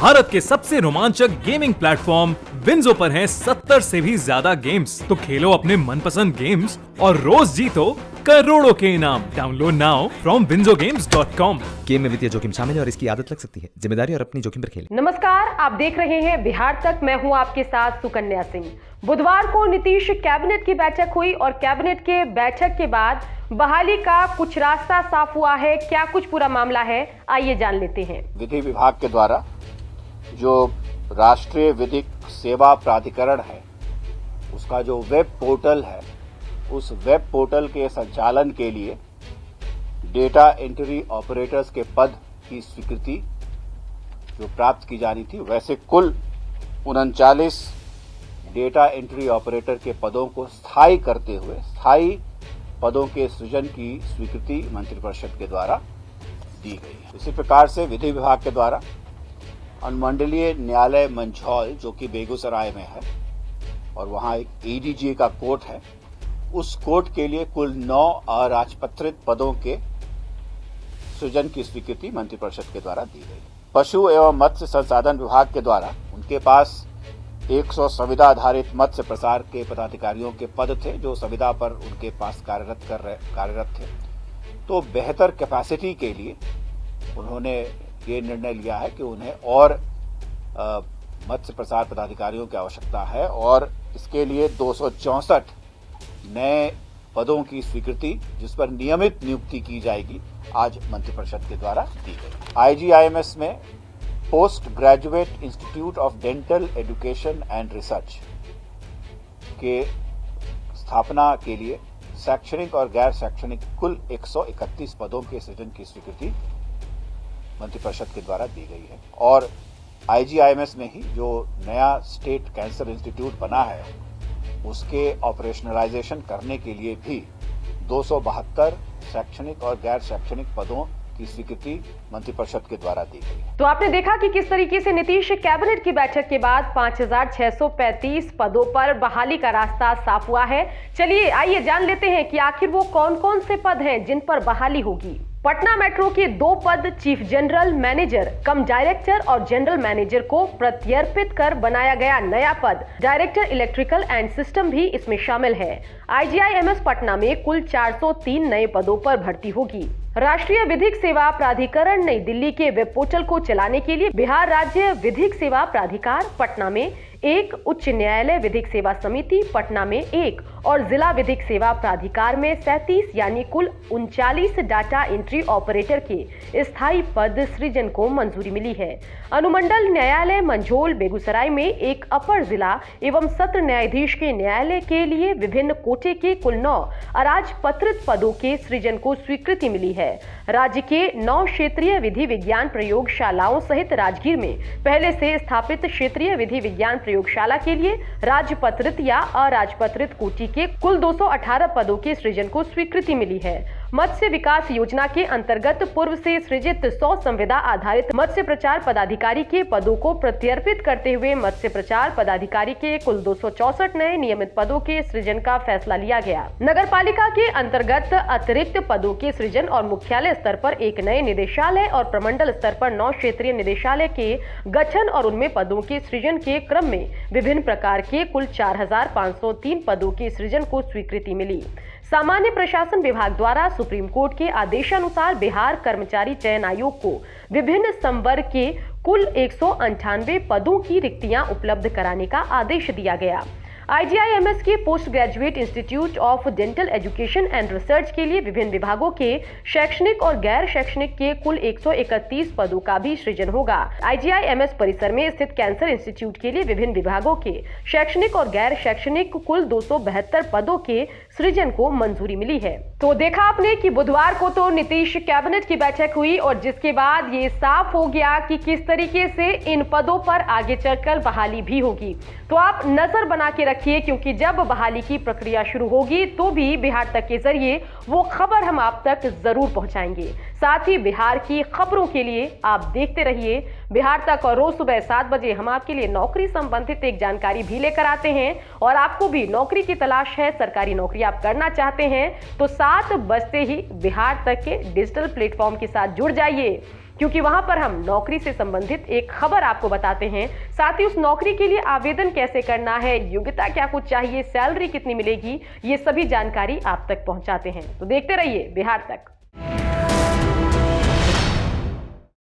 भारत के सबसे रोमांचक गेमिंग प्लेटफॉर्म विंजो पर हैं 70 से भी ज्यादा गेम्स। तो खेलो अपने मनपसंद गेम्स और रोज जीतो करोड़ों के इनाम। Download now from winzogames.com। Game में वित्तीय जोखिम शामिल है और इसकी आदत लग सकती है। जिम्मेदारी और अपनी जोखिम पर खेलें। नमस्कार, आप देख रहे हैं बिहार तक। मैं हूं आपके साथ सुकन्या सिंह। बुधवार को नीतीश कैबिनेट की बैठक हुई और कैबिनेट के बैठक के बाद बहाली का कुछ रास्ता साफ हुआ है। क्या कुछ पूरा मामला है, आइए जान लेते हैं। विधि विभाग के द्वारा जो राष्ट्रीय विधिक सेवा प्राधिकरण है, उसका जो वेब पोर्टल है, उस वेब पोर्टल के संचालन के लिए डेटा एंट्री ऑपरेटर्स के पद की स्वीकृति जो प्राप्त की जानी थी, वैसे कुल 39 डेटा एंट्री ऑपरेटर के पदों को स्थायी करते हुए स्थायी पदों के सृजन की स्वीकृति मंत्रिपरिषद के द्वारा दी गई है। इसी प्रकार से विधि विभाग के द्वारा अनुमंडलीय न्यायालय मंझौल, जो कि बेगूसराय में है और वहां एक एडीजी का कोर्ट है, उस कोर्ट के लिए कुल 9 अराजपत्रित पदों के सृजन की स्वीकृति मंत्रिपरिषद के द्वारा दी गई। पशु एवं मत्स्य संसाधन विभाग के द्वारा उनके पास 100 संविदा आधारित मत्स्य प्रसार के पदाधिकारियों के पद थे, जो संविदा पर उनके पास कार्यरत थे। तो बेहतर कैपेसिटी के लिए उन्होंने ये निर्णय लिया है कि उन्हें और मत्स्य प्रसार पदाधिकारियों की आवश्यकता है और इसके लिए 264 नए पदों की स्वीकृति, जिस पर नियमित नियुक्ति की जाएगी, आज मंत्रिपरिषद के द्वारा दी गई। आईजीआईएमएस में post graduate institute of dental education and research के स्थापना के लिए शैक्षणिक और गैर शैक्षणिक कुल 131 पदों के सृजन की स्वीकृति मंत्रिपरिषद के द्वारा दी गई है। और आईजीआईएमएस में ही जो नया स्टेट कैंसर इंस्टीट्यूट बना है, उसके ऑपरेशनलाइजेशन करने के लिए भी 272 शैक्षणिक और गैर शैक्षणिक पदों की स्वीकृति मंत्रिपरिषद के द्वारा दी गई। तो आपने देखा कि किस तरीके से नीतीश कैबिनेट की बैठक के बाद 5635 पदों पर बहाली का रास्ता साफ हुआ है। चलिए आइए जान लेते हैं कि आखिर वो कौन कौन से पद हैं जिन पर बहाली होगी। पटना मेट्रो के 2 पद चीफ जनरल मैनेजर कम डायरेक्टर और जनरल मैनेजर को प्रत्यर्पित कर बनाया गया नया पद डायरेक्टर इलेक्ट्रिकल एंड सिस्टम भी इसमें शामिल है। आईजीआईएमएस पटना में कुल 403 नए पदों पर भर्ती होगी। राष्ट्रीय विधिक सेवा प्राधिकरण नई दिल्ली के वेब पोर्टल को चलाने के लिए बिहार राज्य विधिक सेवा प्राधिकार पटना में 1, उच्च न्यायालय विधिक सेवा समिति पटना में 1 और जिला विधिक सेवा प्राधिकार में 37 यानी कुल 39 डाटा एंट्री ऑपरेटर के स्थायी पद सृजन को मंजूरी मिली है। अनुमंडल न्यायालय मंझौल बेगूसराय में 1 अपर जिला एवं सत्र न्यायाधीश के न्यायालय के लिए विभिन्न कोटे के कुल 9 अराजपत्रित पदों के सृजन को स्वीकृति मिली है। राज्य के 9 क्षेत्रीय विधि विज्ञान प्रयोगशालाओं सहित राजगीर में पहले से स्थापित क्षेत्रीय विधि विज्ञान प्रयोगशाला के लिए राजपत्रित या अराजपत्रित कोटि के कुल 218 पदों के सृजन को स्वीकृति मिली है। मत्स्य विकास योजना के अंतर्गत पूर्व से सृजित 100 संविदा आधारित मत्स्य प्रचार पदाधिकारी के पदों को प्रत्यर्पित करते हुए मत्स्य प्रचार पदाधिकारी के कुल 264 नए नियमित पदों के सृजन का फैसला लिया गया। नगर पालिका के अंतर्गत अतिरिक्त पदों के सृजन और मुख्यालय स्तर पर 1 नए निदेशालय और प्रमंडल स्तर पर 9 क्षेत्रीय निदेशालय के गठन और उनमें पदों के सृजन के क्रम में विभिन्न प्रकार के कुल 4503 पदों के सृजन को स्वीकृति मिली। सामान्य प्रशासन विभाग द्वारा सुप्रीम कोर्ट के आदेशानुसार बिहार कर्मचारी चयन आयोग को विभिन्न संवर्ग के कुल 198 पदों की रिक्तियां उपलब्ध कराने का आदेश दिया गया। आईजीआईएमएस के post graduate institute of dental education and research के लिए विभिन्न विभागों के शैक्षणिक और गैर शैक्षणिक के कुल 131 पदों का भी सृजन होगा। आईजीआईएमएस परिसर में स्थित कैंसर इंस्टीट्यूट के लिए विभिन्न विभागों के शैक्षणिक और गैर शैक्षणिक कुल 272 पदों के सृजन को मंजूरी मिली है। तो देखा आपने कि बुधवार को तो नीतीश कैबिनेट की बैठक हुई और जिसके बाद ये साफ हो गया कि किस तरीके से इन पदों पर आगे चलकर बहाली भी होगी। तो आप नजर बना के रखिए, क्योंकि जब बहाली की प्रक्रिया शुरू होगी तो भी बिहार तक के जरिए वो खबर हम आप तक जरूर पहुंचाएंगे। साथ ही बिहार की खबरों के लिए आप देखते रहिए बिहार तक और रोज सुबह 7 बजे हम आपके लिए नौकरी संबंधित एक जानकारी भी लेकर आते हैं। और आपको भी नौकरी की तलाश है, सरकारी नौकरी आप करना चाहते हैं तो 7 बजते ही बिहार तक के डिजिटल प्लेटफॉर्म के साथ जुड़ जाइए। क्योंकि वहां पर हम नौकरी से संबंधित एक खबर आपको बताते हैं, साथ ही उस नौकरी के लिए आवेदन कैसे करना है, योग्यता क्या कुछ चाहिए, सैलरी कितनी मिलेगी, ये सभी जानकारी आप तक पहुंचाते हैं। तो देखते रहिए बिहार तक।